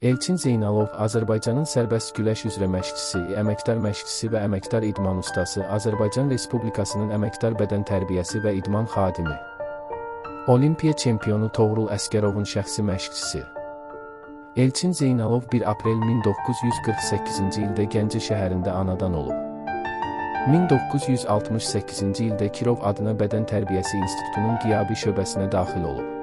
Elçin Zeynalov Azərbaycanın sərbəst güləş üzrə məşqçisi, əməkdar məşqçisi və əməkdar idman ustası, Azərbaycan Respublikasının əməkdar bədən tərbiyəsi və idman xadimi. Olimpiya çempionu Toğrul Əsgərovun şəxsi məşqçisi. Elçin Zeynalov 1 aprel 1948-ci ildə Gəncə şəhərində anadan olub. 1968-ci ildə Kirov adına Bədən Tərbiyəsi İnstitutunun qiyabi şöbəsinə daxil olub.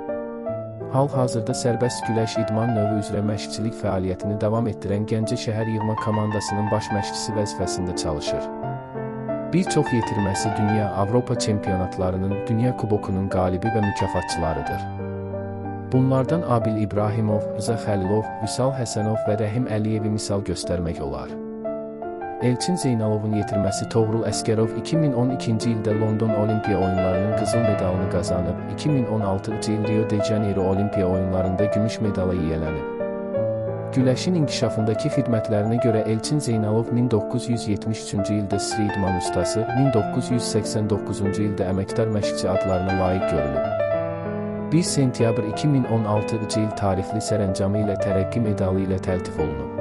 Hal-hazırda sərbəst güləş idman növü üzrə məşqçilik fəaliyyətini davam etdirən Gəncə şəhər yığma komandasının baş məşqçisi vəzifəsində çalışır. Bir çox yetirməsi dünya, Avropa çempionatlarının, dünya kubokunun qalibi və mükafatçılarıdır. Bunlardan Abil İbrahimov, Rıza Xəlilov, Vüsal Həsənov və Rəhim Əliyevi misal göstərmək olar. Elçin Zeynalovun yetirməsi Toğrul Əsgərov 2012-ci ildə London Olimpiya oyunlarının qızıl medalını qazanıb, 2016-cı il Rio de Janeiro Olimpiya oyunlarında gümüş medala yiyələnib. Güləşin inkişafındakı xidmətlərinə görə Elçin Zeynalov 1973-cü ildə Sri idman ustası, 1989-cu ildə əməkdar məşqçi adlarına layiq görülüb. 1 sentyabr 2016-cı il tarixli sərəncamı ilə tərəqqi medalı ilə təltif olunub.